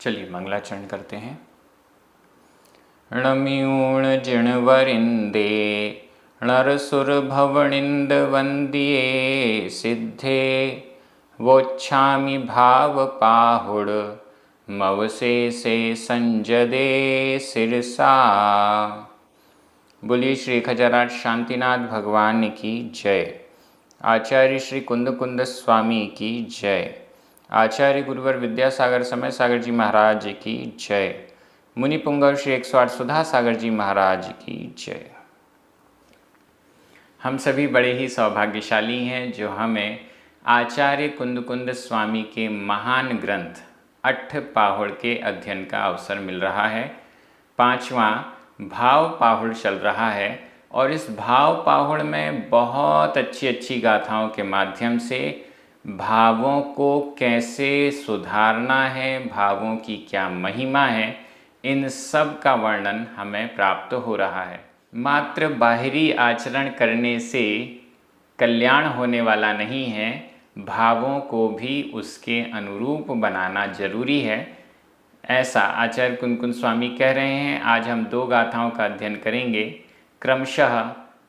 चलिए मंगलाचरण करते हैं। णम्यूण जिणवरिंदे नरसुर भवनिंद वंद्ये सिद्धे वोच्छामि भाव पाहुड़ मवसे से संजदे सिरसा। बोलिए श्री खजराट शांतिनाथ भगवान की जय। आचार्य श्री कुंद कुंद स्वामी की जय। आचार्य गुरुवर विद्यासागर समय सागर जी महाराज की जय। मुनि पुंगव श्री 108 सुधा सागर जी महाराज की जय। हम सभी बड़े ही सौभाग्यशाली हैं जो हमें आचार्य कुंद कुंद स्वामी के महान ग्रंथ अट्ठपाहुड़ के अध्ययन का अवसर मिल रहा है। 5वां भाव पाहुड़ चल रहा है और इस भाव पाहुड़ में बहुत अच्छी गाथाओं के माध्यम से भावों को कैसे सुधारना है, भावों की क्या महिमा है, इन सब का वर्णन हमें प्राप्त हो रहा है। मात्र बाहरी आचरण करने से कल्याण होने वाला नहीं है, भावों को भी उसके अनुरूप बनाना जरूरी है, ऐसा आचार्य कुंद कुंद स्वामी कह रहे हैं। आज हम 2 गाथाओं का अध्ययन करेंगे, क्रमशः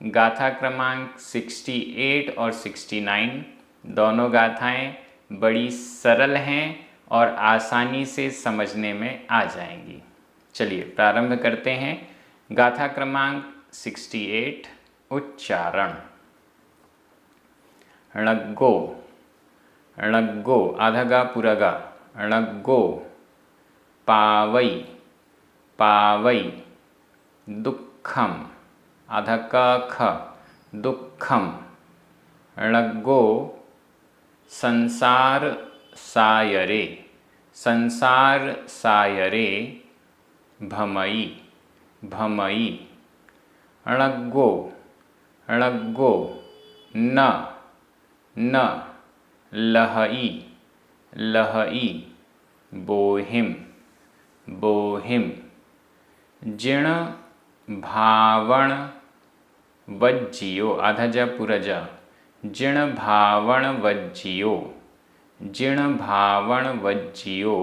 गाथा क्रमांक 68 और 69। दोनों गाथाएं बड़ी सरल हैं और आसानी से समझने में आ जाएंगी। चलिए प्रारंभ करते हैं। गाथा क्रमांक 68 उच्चारण। णग्गो णग्गो आधगा पुरगा णग्गो पावई पावई दुःखम आधका ख दुःखम णग्गो संसार सायरे संसार सायरे भमई भमई णग्गो णग्गो न न लहई लहई बोहिम बोहिम जिण भावण वज्जियो आधजा पुरजा जिण भावण वज्जियो जिण भावण वज्जियो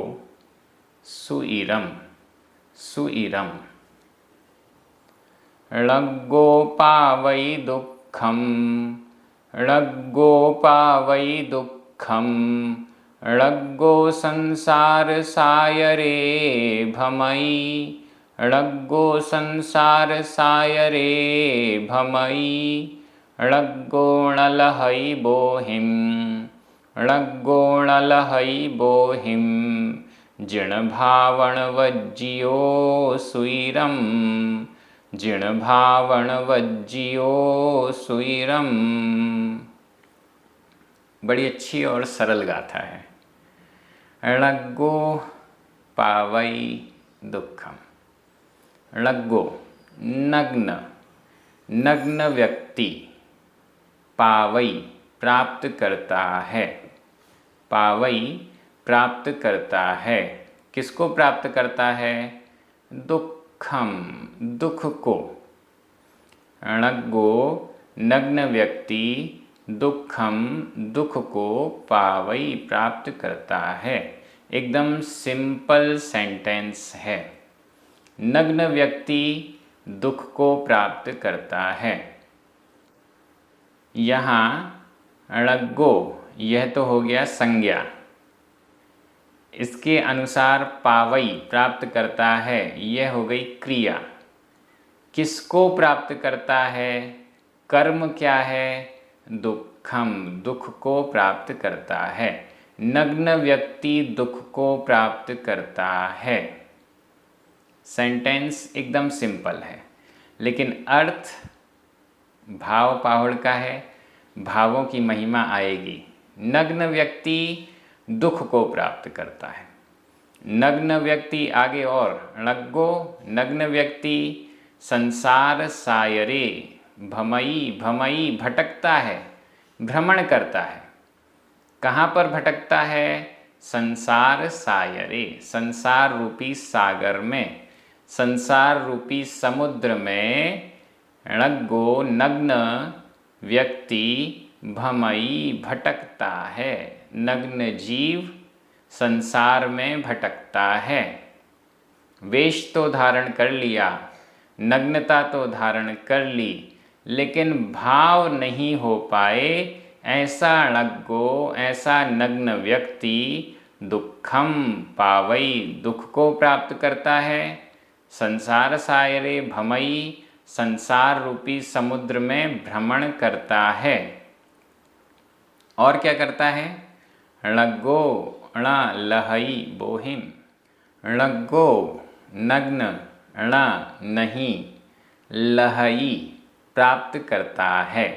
सुइरम सुइरम णग्गो पावई दुःखम णग्गो पावई दुःखम णग्गो संसार सायरे भमई णग्गो संसार सायरे भमई णग्गो णलहई बोहिम णग्गो णलहई बोहिम जिण भावण वज्जियो सुइरम जिण भावण वज्जियो सुइरम। बड़ी अच्छी और सरल गाथा है। णग्गो पावई दुःखम। णग्गो नग्न नग्न व्यक्ति पावई प्राप्त करता है पावई प्राप्त करता है। किसको प्राप्त करता है? दुःखम दुख को। णग्गो नग्न व्यक्ति दुःखम दुख को पावई प्राप्त करता है। एकदम सिंपल सेंटेंस है। नग्न व्यक्ति दुख को प्राप्त करता है। यहाँ णग्गो यह तो हो गया संज्ञा, इसके अनुसार पावई प्राप्त करता है, यह हो गई क्रिया। किसको प्राप्त करता है? कर्म क्या है? दुःखम दुख को प्राप्त करता है। नग्न व्यक्ति दुख को प्राप्त करता है। सेंटेंस एकदम सिंपल है, लेकिन अर्थ भाव पाहुड़ का है। भावों की महिमा आएगी। नग्न व्यक्ति दुख को प्राप्त करता है। नग्न व्यक्ति आगे और णग्गो नग्न व्यक्ति संसार सायरे भमई भमई भटकता है, भ्रमण करता है। कहाँ पर भटकता है? संसार सायरे संसार रूपी सागर में, संसार रूपी समुद्र में णग्गो नग्न व्यक्ति भमई भटकता है। नग्न जीव संसार में भटकता है। वेश तो धारण कर लिया, नग्नता तो धारण कर ली, लेकिन भाव नहीं हो पाए। ऐसा अणग्गो, ऐसा नग्न व्यक्ति दुखम पावई, दुख को प्राप्त करता है। संसार सायरे भमई, संसार रूपी समुद्र में भ्रमण करता है। और क्या करता है? णग्गो, ण लहई बोहिम, णग्गो नग्न, ण नहीं, लहई प्राप्त करता है।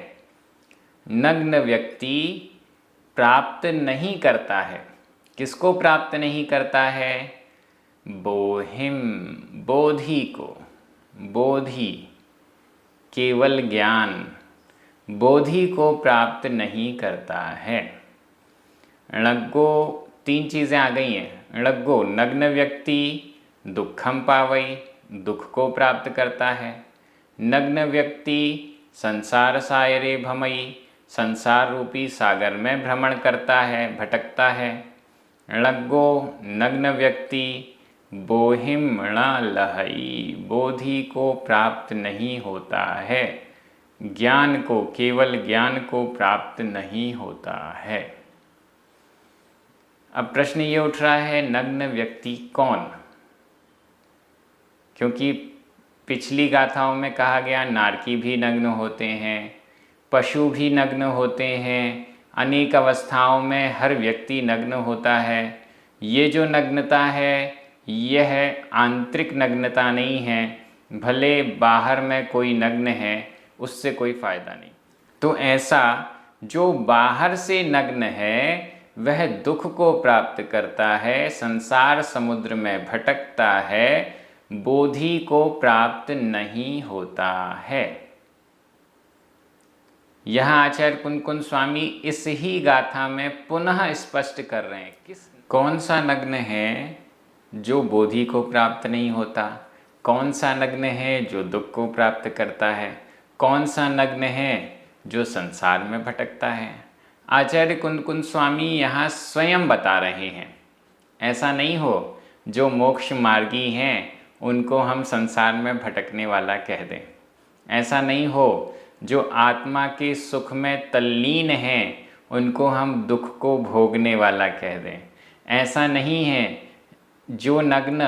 नग्न व्यक्ति प्राप्त नहीं करता है। किसको प्राप्त नहीं करता है? बोहिम, बोधि को। बोधि केवल ज्ञान, बोधि को प्राप्त नहीं करता है। णग्गो, तीन चीज़ें आ गई हैं। णग्गो नग्न व्यक्ति दुखम पावई, दुख को प्राप्त करता है। नग्न व्यक्ति संसार सायरे भमई, संसार रूपी सागर में भ्रमण करता है, भटकता है। णग्गो नग्न व्यक्ति बोहिम ण लहई, बोधि को प्राप्त नहीं होता है। ज्ञान को, केवल ज्ञान को प्राप्त नहीं होता है। अब प्रश्न ये उठ रहा है, नग्न व्यक्ति कौन? क्योंकि पिछली गाथाओं में कहा गया नारकी भी नग्न होते हैं, पशु भी नग्न होते हैं, अनेक अवस्थाओं में हर व्यक्ति नग्न होता है। ये जो नग्नता है यह आंतरिक नग्नता नहीं है। भले बाहर में कोई नग्न है, उससे कोई फायदा नहीं। तो ऐसा जो बाहर से नग्न है वह दुख को प्राप्त करता है, संसार समुद्र में भटकता है, बोधि को प्राप्त नहीं होता है। यहाँ आचार्य कुंद स्वामी इस ही गाथा में पुनः स्पष्ट कर रहे हैं कौन सा नग्न है जो बोधि को प्राप्त नहीं होता, कौन सा नग्न है जो दुख को प्राप्त करता है, कौन सा नग्न है जो संसार में भटकता है। आचार्य कुंद स्वामी यहाँ स्वयं बता रहे हैं। ऐसा नहीं हो जो मोक्ष मार्गी हैं उनको हम संसार में भटकने वाला कह दें। ऐसा नहीं हो जो आत्मा के सुख में तल्लीन हैं उनको हम दुख को भोगने वाला कह दें। ऐसा नहीं है जो नग्न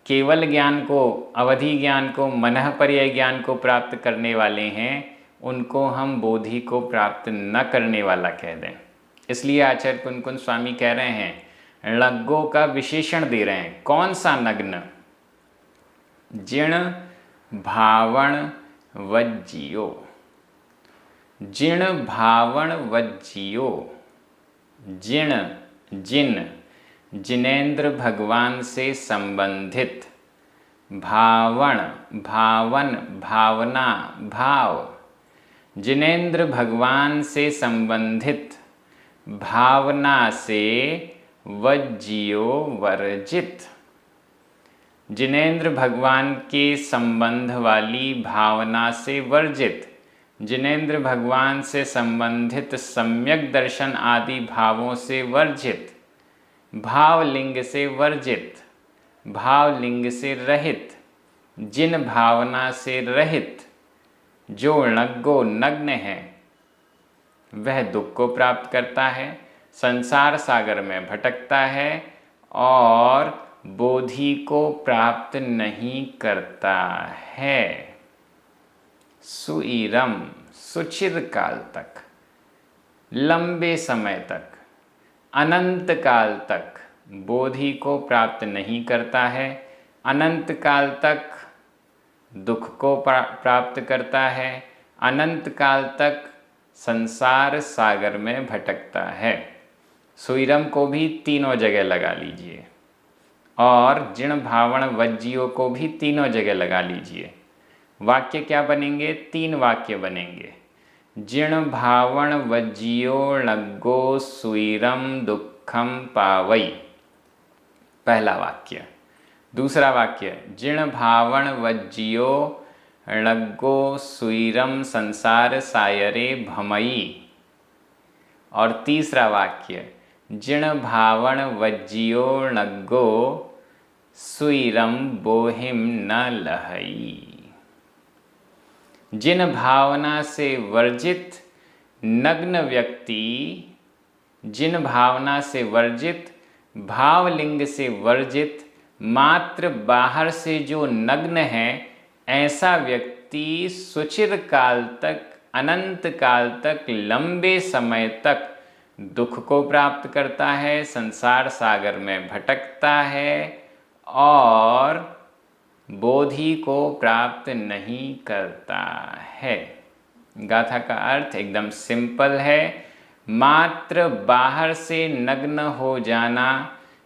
केवल ज्ञान को, अवधि ज्ञान को, मनःपर्यय ज्ञान को प्राप्त करने वाले हैं उनको हम बोधि को प्राप्त न करने वाला कह दें। इसलिए आचार्य कुंद स्वामी कह रहे हैं, णग्गो का विशेषण दे रहे हैं। कौन सा नग्न? जिण भावण वज्जियो, जिण भावण वज्जियो। जिण, जिन, जिनेन्द्र भगवान से संबंधित। भावण, भावन, भावना, भाव। जिनेन्द्र भगवान से संबंधित भावना से वज्जियो वर्जित। जिनेन्द्र भगवान के संबंध वाली भावना से वर्जित, जिनेन्द्र भगवान से संबंधित सम्यक दर्शन आदि भावों से वर्जित, भावलिंग से वर्जित, भावलिंग से रहित, जिन भावना से रहित जो णग्गो नग्न है वह दुख को प्राप्त करता है, संसार सागर में भटकता है और बोधि को प्राप्त नहीं करता है। सुईरम, सुचिर काल तक, लंबे समय तक, अनंत काल तक बोधि को प्राप्त नहीं करता है। अनंत काल तक दुख को प्राप्त करता है, अनंत काल तक संसार सागर में भटकता है। सुईरम को भी तीनों जगह लगा लीजिए और जिण भावण वज्जियो को भी तीनों जगह लगा लीजिए। वाक्य क्या बनेंगे? 3 वाक्य बनेंगे। जिण भावण वज्जियो णग्गो सुईरम दुखम पावई, पहला वाक्य। दूसरा वाक्य, जिण भावण वज्जियो णग्गो सुईरम संसार सायरे भमई। और तीसरा वाक्य, जिण भावण वज्जियोर्णग्गो सुइरम बोहिम न लहई। जिन भावना से वर्जित नग्न व्यक्ति, जिन भावना से वर्जित, भावलिंग से वर्जित, मात्र बाहर से जो नग्न है, ऐसा व्यक्ति सुचिर काल तक, अनंत काल तक, लंबे समय तक दुख को प्राप्त करता है, संसार सागर में भटकता है और बोधि को प्राप्त नहीं करता है। गाथा का अर्थ एकदम सिंपल है। मात्र बाहर से नग्न हो जाना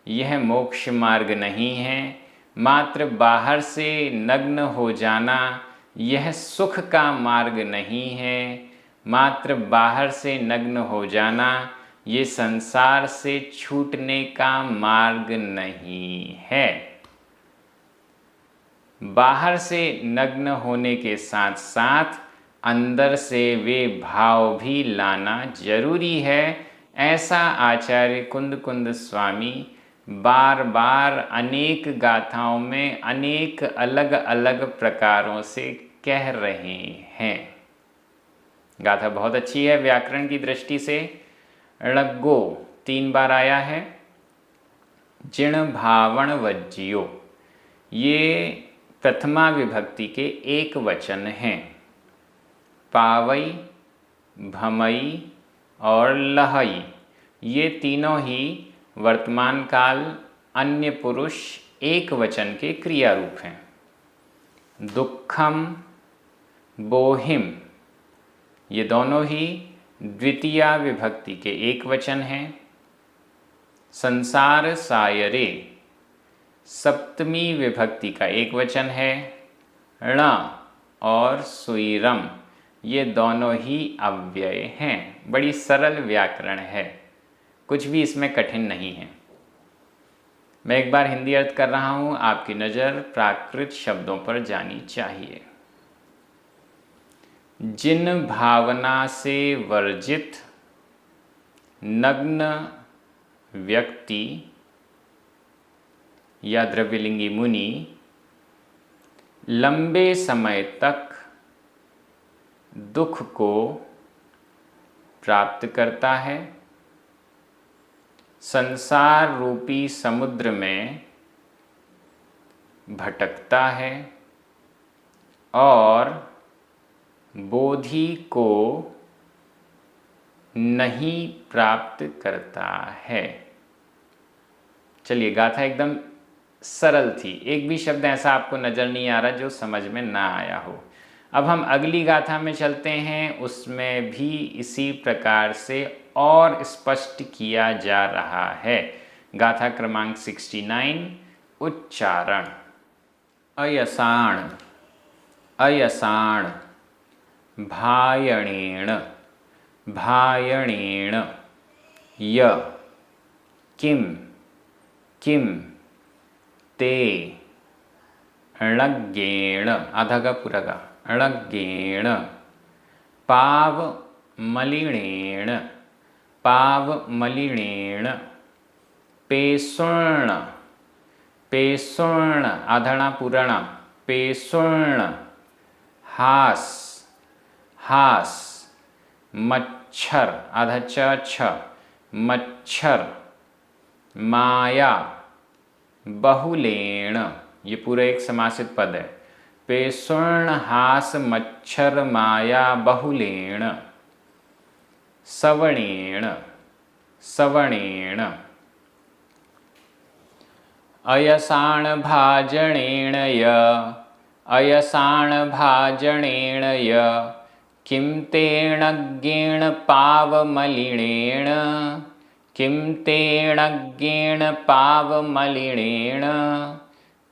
यह मोक्ष मार्ग नहीं है। मात्र बाहर से नग्न हो जाना यह सुख का मार्ग नहीं है। मात्र बाहर से नग्न हो जाना ये संसार से छूटने का मार्ग नहीं है। बाहर से नग्न होने के साथ साथ अंदर से वे भाव भी लाना जरूरी है। ऐसा आचार्य कुंद कुंद स्वामी बार बार अनेक गाथाओं में अनेक अलग अलग प्रकारों से कह रहे हैं। गाथा बहुत अच्छी है व्याकरण की दृष्टि से। णग्गो 3 बार आया है। जिण भावण वज्जियो ये प्रथमा विभक्ति के एक वचन हैं। पावई, भमई और लहई ये तीनों ही वर्तमान काल अन्य पुरुष एक वचन के क्रिया रूप हैं। दुखम, बोहिम ये दोनों ही द्वितीया विभक्ति के एक वचन हैं। संसार सायरे सप्तमी विभक्ति का एक वचन है। ण और सुइरम ये दोनों ही अव्यय हैं। बड़ी सरल व्याकरण है, कुछ भी इसमें कठिन नहीं है। मैं एक बार हिंदी अर्थ कर रहा हूँ, आपकी नज़र प्राकृत शब्दों पर जानी चाहिए। जिन भावना से वर्जित नग्न व्यक्ति या द्रव्यलिंगी मुनि लंबे समय तक दुख को प्राप्त करता है, संसार रूपी समुद्र में भटकता है और बोधि को नहीं प्राप्त करता है। चलिए, गाथा एकदम सरल थी, एक भी शब्द ऐसा आपको नज़र नहीं आ रहा जो समझ में ना आया हो। अब हम अगली गाथा में चलते हैं, उसमें भी इसी प्रकार से और स्पष्ट किया जा रहा है। गाथा क्रमांक 69 उच्चारण। अयसाण, अयसाण, भायणेण, भायणेण, य, किम, किम, ते, णग्गेण, आधा का पूरा का, णग्गेण, पाव मलिणेण, पाव मलिणेण, पेसुर्ण, पेसुर्ण, आधणा पूरणा, पेसुर्ण, हास, हास, मच्छर, आधा च छ, मच्छर, माया, बहुलेण, ये पूरा एक समासित पद है। पेसुर्ण, हास, मच्छर, माया, बहुलेण, सवणेण, सवणेण, अयसाण भाजणेण य, अयसाण भाजणेण य, किं तेणग्गेण पावमलिणेण, किं तेणग्गेण पावमलिणेण,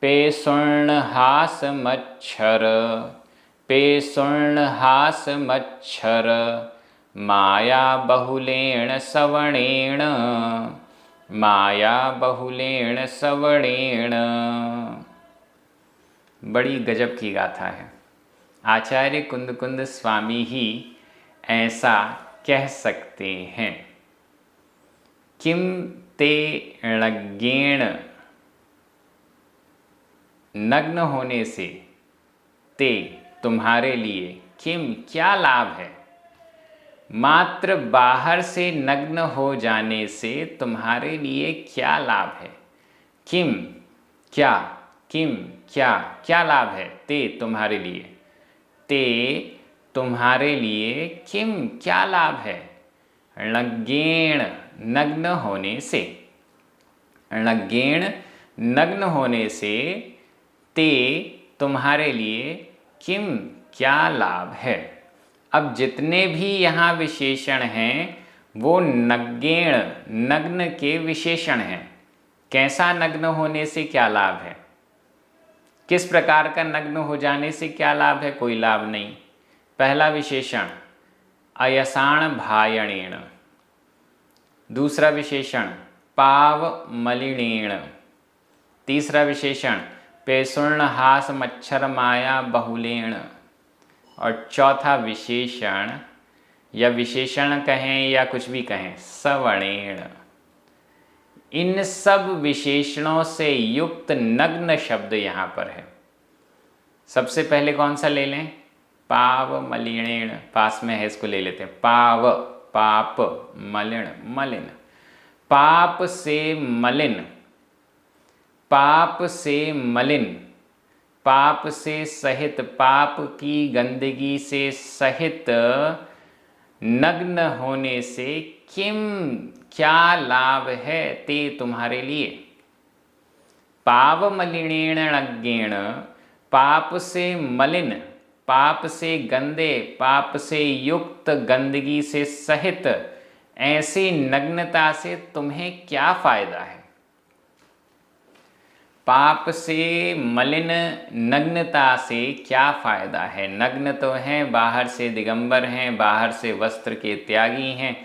पेसुर्ण हास मच्छर, पेसुर्ण हास मच्छर, माया बहुलेण सवणेण, माया बहुलेण सवणेण। बड़ी गजब की गाथा है। आचार्य कुंद कुंद स्वामी ही ऐसा कह सकते हैं। किम ते णज्ञेण, नग्न होने से, ते तुम्हारे लिए, किम क्या लाभ है। मात्र बाहर से नग्न हो जाने से तुम्हारे लिए क्या लाभ है। किम क्या, किम क्या, क्या लाभ है, ते तुम्हारे लिए, ते तुम्हारे लिए, किम क्या लाभ है। णज्ञेण नग्न होने से, णज्ञेण नग्न होने से, ते तुम्हारे लिए, किम क्या लाभ है। अब जितने भी यहाँ विशेषण हैं वो नग्गेण, नग्न के विशेषण हैं। कैसा नग्न होने से क्या लाभ है, किस प्रकार का नग्न हो जाने से क्या लाभ है, कोई लाभ नहीं। पहला विशेषण अयसाण भायणेण, दूसरा विशेषण पाव मलिनेण, तीसरा विशेषण पेशुर्ण हास मच्छर माया बहुलेण, और चौथा विशेषण या विशेषण कहें या कुछ भी कहें सवर्णेण। इन सब विशेषणों से युक्त नग्न शब्द यहाँ पर है। सबसे पहले कौन सा ले लें, पाव मलिनेण, पास में है इसको ले लेते हैं। पाव पाप, मलिन मलिन, पाप से मलिन, पाप से मलिन, पाप से सहित, पाप की गंदगी से सहित नग्न होने से किम क्या लाभ है, ते तुम्हारे लिए। पाव मलिनेण णज्ञेण, पाप से मलिन, पाप से गंदे, पाप से युक्त, गंदगी से सहित ऐसी नग्नता से तुम्हें क्या फायदा है। पाप से मलिन नग्नता से क्या फायदा है। नग्न तो हैं, बाहर से दिगंबर हैं, बाहर से वस्त्र के त्यागी हैं,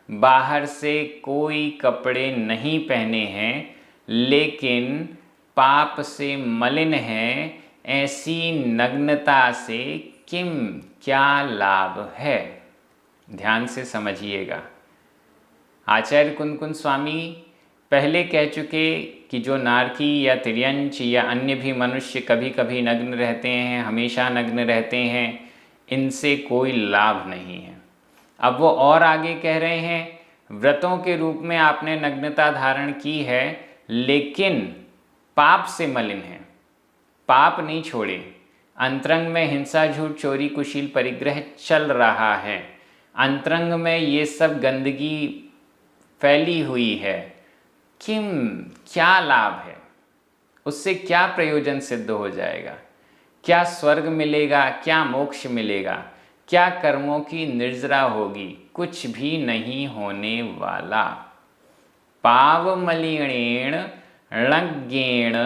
बाहर से कोई कपड़े नहीं पहने हैं, लेकिन पाप से मलिन हैं। ऐसी नग्नता से किम क्या लाभ है। ध्यान से समझिएगा। आचार्य कुंद स्वामी पहले कह चुके कि जो नारकी या तिर्यंच या अन्य भी मनुष्य कभी कभी नग्न रहते हैं, हमेशा नग्न रहते हैं, इनसे कोई लाभ नहीं है। अब वो और आगे कह रहे हैं व्रतों के रूप में आपने नग्नता धारण की है, लेकिन पाप से मलिन है, पाप नहीं छोड़े, अंतरंग में हिंसा झूठ चोरी कुशील परिग्रह चल रहा है, अंतरंग में ये सब गंदगी फैली हुई है। किम क्या लाभ है, उससे क्या प्रयोजन सिद्ध हो जाएगा, क्या स्वर्ग मिलेगा, क्या मोक्ष मिलेगा, क्या कर्मों की निर्जरा होगी, कुछ भी नहीं होने वाला। पाव मलिनेण णज्ञेण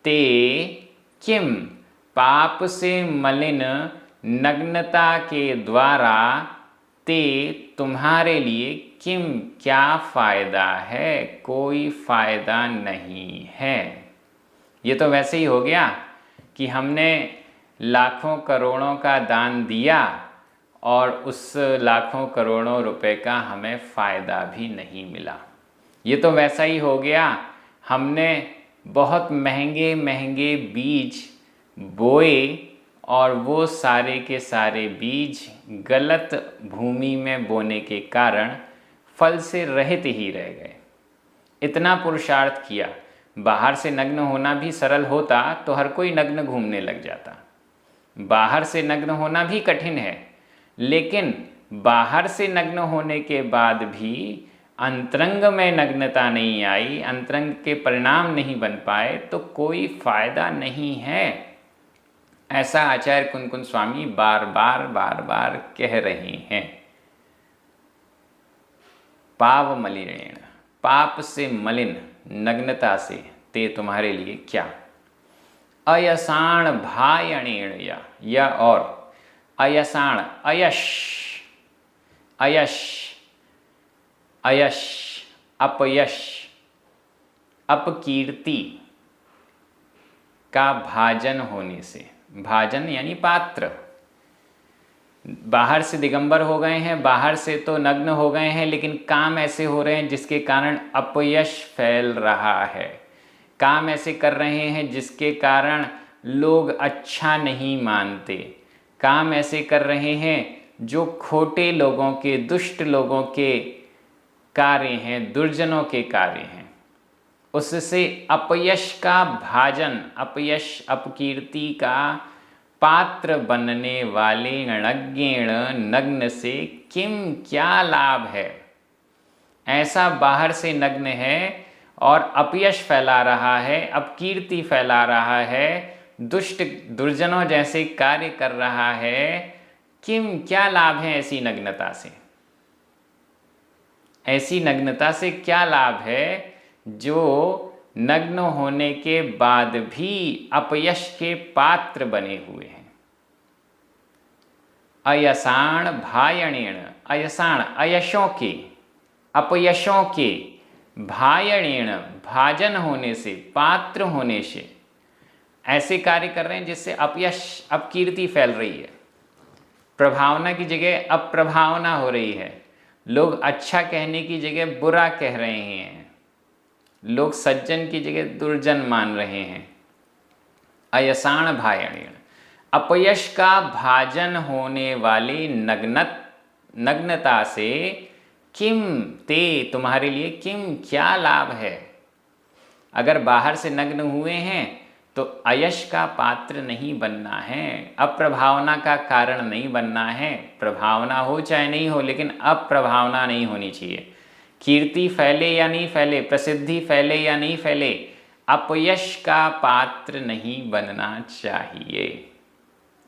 ते किम, पाप से मलिन नग्नता के द्वारा ते तुम्हारे लिए किम क्या फायदा है, कोई फायदा नहीं है। ये तो वैसे ही हो गया कि हमने लाखों करोड़ों का दान दिया और उस लाखों करोड़ों रुपए का हमें फ़ायदा भी नहीं मिला। ये तो वैसा ही हो गया, हमने बहुत महंगे महंगे बीज बोए और वो सारे के सारे बीज गलत भूमि में बोने के कारण फल से रहित ही रह गए। इतना पुरुषार्थ किया, बाहर से नग्न होना भी सरल होता तो हर कोई नग्न घूमने लग जाता। बाहर से नग्न होना भी कठिन है, लेकिन बाहर से नग्न होने के बाद भी अंतरंग में नग्नता नहीं आई, अंतरंग के परिणाम नहीं बन पाए, तो कोई फायदा नहीं है। ऐसा आचार्य कुंद स्वामी बार बार कह रहे हैं। पाव मलिनेण, पाप से मलिन नग्नता से, ते तुम्हारे लिए क्या। अयसाण भायणेण, या और अयसाण, अयश, अयश, अयश, अपयश, अपकीर्ति का भाजन होने से, भाजन यानी पात्र, बाहर से दिगंबर हो गए हैं, बाहर से तो नग्न हो गए हैं, लेकिन काम ऐसे हो रहे हैं जिसके कारण अपयश फैल रहा है। काम ऐसे कर रहे हैं जिसके कारण लोग अच्छा नहीं मानते। काम ऐसे कर रहे हैं जो खोटे लोगों के, दुष्ट लोगों के कार्य हैं, दुर्जनों के कार्य हैं। उससे अपयश का भाजन, अपयश अपकीर्ति का पात्र बनने वाले नज्ञेण नग्न से किम क्या लाभ है। ऐसा बाहर से नग्न है और अपयश फैला रहा है, अपकीर्ति फैला रहा है, दुष्ट दुर्जनों जैसे कार्य कर रहा है, किम क्या लाभ है ऐसी नग्नता से। ऐसी नग्नता से क्या लाभ है जो नग्न होने के बाद भी अपयश के पात्र बने हुए हैं। अयसाण भायणेण, अयसाण अयशों के, अपयशों के, भायणेण भाजन होने से, पात्र होने से ऐसे कार्य कर रहे हैं जिससे अपयश अपकीर्ति फैल रही है। प्रभावना की जगह अप्रभावना हो रही है। लोग अच्छा कहने की जगह बुरा कह रहे हैं। लोग सज्जन की जगह दुर्जन मान रहे हैं। अयसाण भायणेण, अपयश का भाजन होने वाली नग्नता से किम ते, तुम्हारे लिए किम क्या लाभ है। अगर बाहर से नग्न हुए हैं तो अयश का पात्र नहीं बनना है, अप्रभावना का कारण नहीं बनना है। प्रभावना हो चाहे नहीं हो, लेकिन अप्रभावना नहीं होनी चाहिए। कीर्ति फैले या नहीं फैले, प्रसिद्धि फैले या नहीं फैले, अपयश का पात्र नहीं बनना चाहिए।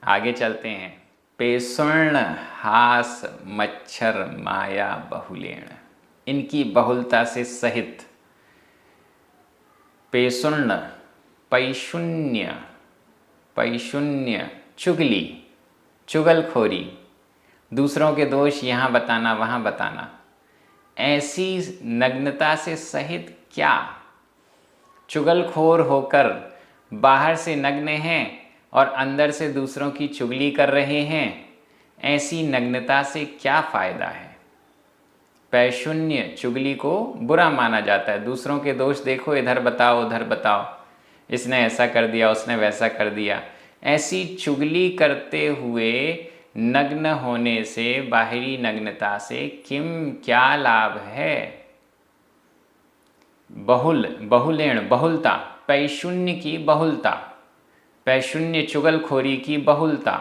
आगे चलते हैं। पेशुर्ण हास मच्छर माया बहुलेण, इनकी बहुलता से सहित। पेशुर्ण पैशून्य, पैशून्य चुगली, चुगलखोरी, दूसरों के दोष यहाँ बताना वहाँ बताना, ऐसी नग्नता से सहित क्या। चुगलखोर होकर बाहर से नग्न हैं और अंदर से दूसरों की चुगली कर रहे हैं, ऐसी नग्नता से क्या फ़ायदा है। पैशून्य, चुगली को बुरा माना जाता है। दूसरों के दोष देखो, इधर बताओ उधर बताओ, इसने ऐसा कर दिया उसने वैसा कर दिया। ऐसी चुगली करते हुए नग्न होने से, बाहरी नग्नता से किम क्या लाभ है। बहुलेण बहुलता, पैशून्य की बहुलता, पैशून्य चुगलखोरी की बहुलता।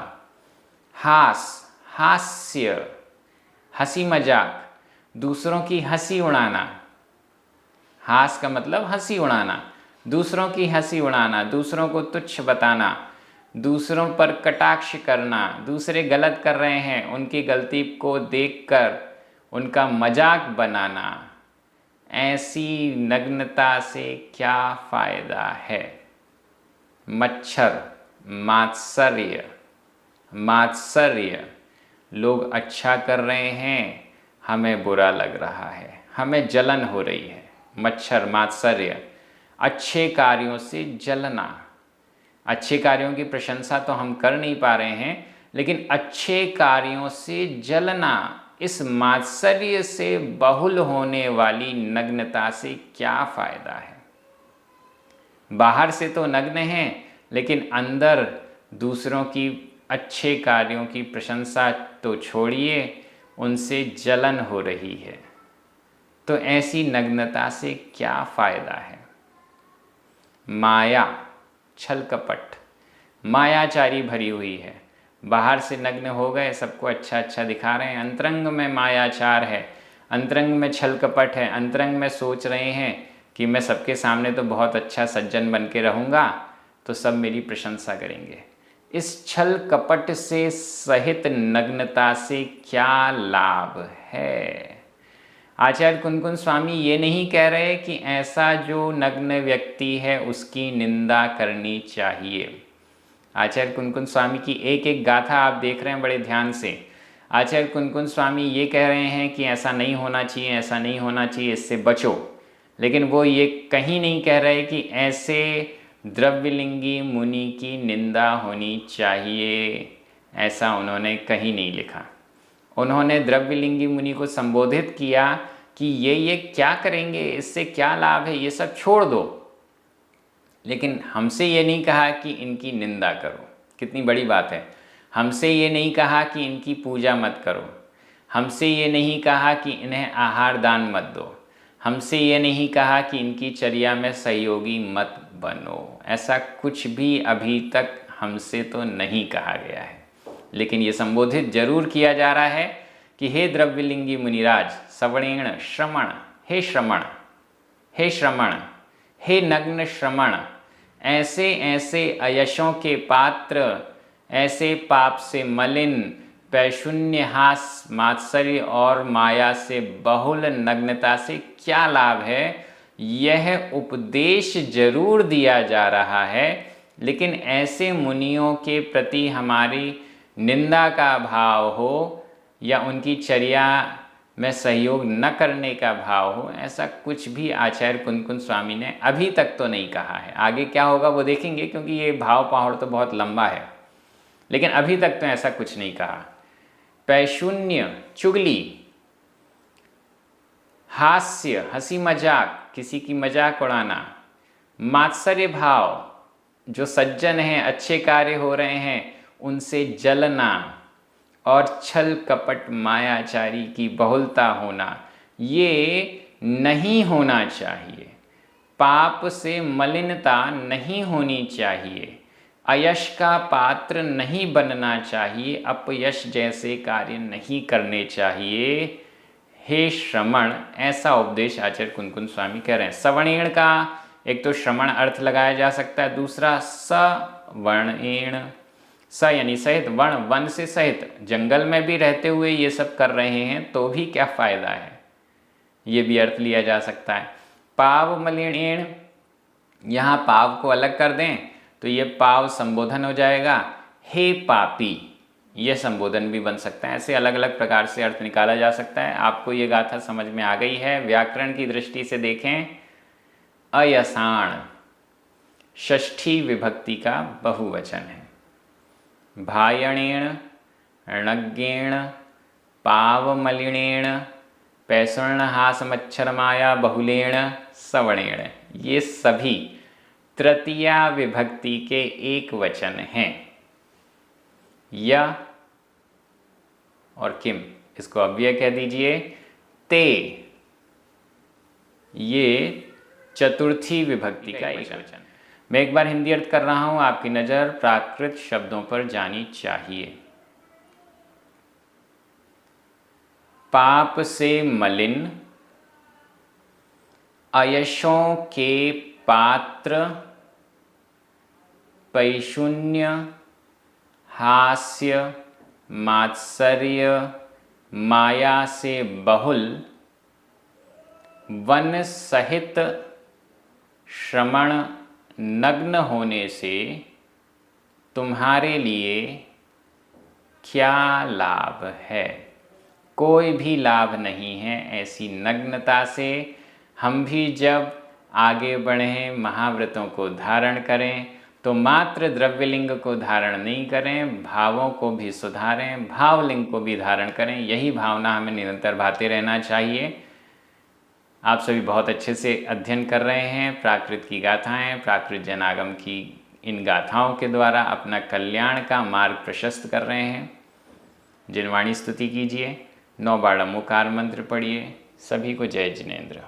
हास हास्य, हंसी मजाक, दूसरों की हंसी उड़ाना। हास का मतलब हंसी उड़ाना, दूसरों की हंसी उड़ाना, दूसरों को तुच्छ बताना, दूसरों पर कटाक्ष करना। दूसरे गलत कर रहे हैं, उनकी गलती को देखकर उनका मजाक बनाना। ऐसी नग्नता से क्या फ़ायदा है। मच्छर मात्सर्य, मात्सर्य, लोग अच्छा कर रहे हैं, हमें बुरा लग रहा है, हमें जलन हो रही है। मच्छर मात्सर्य, अच्छे कार्यों से जलना। अच्छे कार्यों की प्रशंसा तो हम कर नहीं पा रहे हैं, लेकिन अच्छे कार्यों से जलना, इस मात्सर्य से बहुल होने वाली नग्नता से क्या फ़ायदा है। बाहर से तो नग्न हैं, लेकिन अंदर दूसरों की अच्छे कार्यों की प्रशंसा तो छोड़िए, उनसे जलन हो रही है। तो ऐसी नग्नता से क्या फ़ायदा है। माया छल कपट, मायाचारी भरी हुई है। बाहर से नग्न हो गए, सबको अच्छा अच्छा दिखा रहे हैं, अंतरंग में मायाचार है, अंतरंग में छल कपट है। अंतरंग में सोच रहे हैं कि मैं सबके सामने तो बहुत अच्छा सज्जन बन के रहूँगा, तो सब मेरी प्रशंसा करेंगे। इस छल कपट से सहित नग्नता से क्या लाभ है। आचार्य कुनकुन स्वामी ये नहीं कह रहे कि ऐसा जो नग्न व्यक्ति है उसकी निंदा करनी चाहिए। आचार्य कुनकुन स्वामी की एक एक गाथा आप देख रहे हैं बड़े ध्यान से। आचार्य कुनकुन स्वामी ये कह रहे हैं कि ऐसा नहीं होना चाहिए, ऐसा नहीं होना चाहिए, इससे बचो। लेकिन वो ये कहीं नहीं कह रहे कि ऐसे द्रव्यलिंगी मुनि की निंदा होनी चाहिए, ऐसा उन्होंने कहीं नहीं लिखा। उन्होंने द्रव्यलिंगी मुनि को संबोधित किया कि ये क्या करेंगे, इससे क्या लाभ है, ये सब छोड़ दो, लेकिन हमसे ये नहीं कहा कि इनकी निंदा करो। कितनी बड़ी बात है। हमसे ये नहीं कहा कि इनकी पूजा मत करो, हमसे ये नहीं कहा कि इन्हें आहार दान मत दो, हमसे ये नहीं कहा कि इनकी चर्या में सहयोगी मत बनो। ऐसा कुछ भी अभी तक हमसे तो नहीं कहा गया है, लेकिन ये संबोधित जरूर किया जा रहा है कि हे द्रव्यलिंगी मुनिराज, सवर्णेण श्रमण, हे श्रमण, हे श्रमण, हे नग्न श्रमण, ऐसे ऐसे अयशों के पात्र, ऐसे पाप से मलिन, पैशून्य, हास, मात्सर्य और माया से बहुल नग्नता से क्या लाभ है, यह उपदेश जरूर दिया जा रहा है, लेकिन ऐसे मुनियों के प्रति हमारी निंदा का भाव हो या उनकी चर्या में सहयोग न करने का भाव हो, ऐसा कुछ भी आचार्य कुंदकुंद स्वामी ने अभी तक तो नहीं कहा है। आगे क्या होगा वो देखेंगे, क्योंकि ये भाव पहाड़ तो बहुत लंबा है, लेकिन अभी तक तो ऐसा कुछ नहीं कहा। पैशून्य, चुगली, हास्य, हंसी मजाक, किसी की मजाक उड़ाना, मात्सर्य भाव, जो सज्जन हैं, अच्छे कार्य हो रहे हैं उनसे जलना, और छल कपट मायाचारी की बहुलता होना, ये नहीं होना चाहिए। पाप से मलिनता नहीं होनी चाहिए, अयश का पात्र नहीं बनना चाहिए, अपयश जैसे कार्य नहीं करने चाहिए। हे श्रमण, ऐसा उपदेश आचार्य कुंदकुंद स्वामी कह रहे हैं। सवर्णेण का एक तो श्रमण अर्थ लगाया जा सकता है, दूसरा सवर्णेण, स यानी सहित, वर्ण वन से सहित, जंगल में भी रहते हुए ये सब कर रहे हैं तो भी क्या फायदा है, ये भी अर्थ लिया जा सकता है। पाव मलिनेण, यहाँ पाव को अलग कर दें तो ये पाव संबोधन हो जाएगा, हे पापी, यह संबोधन भी बन सकता है। ऐसे अलग अलग प्रकार से अर्थ निकाला जा सकता है। आपको ये गाथा समझ में आ गई है। व्याकरण की दृष्टि से देखें, अयसाण षष्ठी विभक्ति का बहुवचन है। भायणेण, णज्ञेण, पावमलिनेण, पैसुर्णहासमच्छरमाया बहुलेण, सवर्णेण, ये सभी तृतीया विभक्ति के एक वचन हैं। या और किम, इसको अव्यय कह दीजिए। ते, ये चतुर्थी विभक्ति का एक वचन। मैं एक बार हिंदी अर्थ कर रहा हूं, आपकी नजर प्राकृत शब्दों पर जानी चाहिए। पाप से मलिन, अयशों के पात्र, पैशून्य, हास्य, मात्सर्य, माया से बहुल, वन सहित श्रमण नग्न होने से तुम्हारे लिए क्या लाभ है? कोई भी लाभ नहीं है ऐसी नग्नता से। हम भी जब आगे बढ़ें, महाव्रतों को धारण करें, तो मात्र द्रव्यलिंग को धारण नहीं करें, भावों को भी सुधारें, भावलिंग को भी धारण करें। यही भावना हमें निरंतर भाते रहना चाहिए। आप सभी बहुत अच्छे से अध्ययन कर रहे हैं। प्राकृत की गाथाएं, प्राकृत जनागम की इन गाथाओं के द्वारा अपना कल्याण का मार्ग प्रशस्त कर रहे हैं। जिनवाणी स्तुति कीजिए, 9 बार ओंकार मंत्र पढ़िए। सभी को जय जिनेंद्र।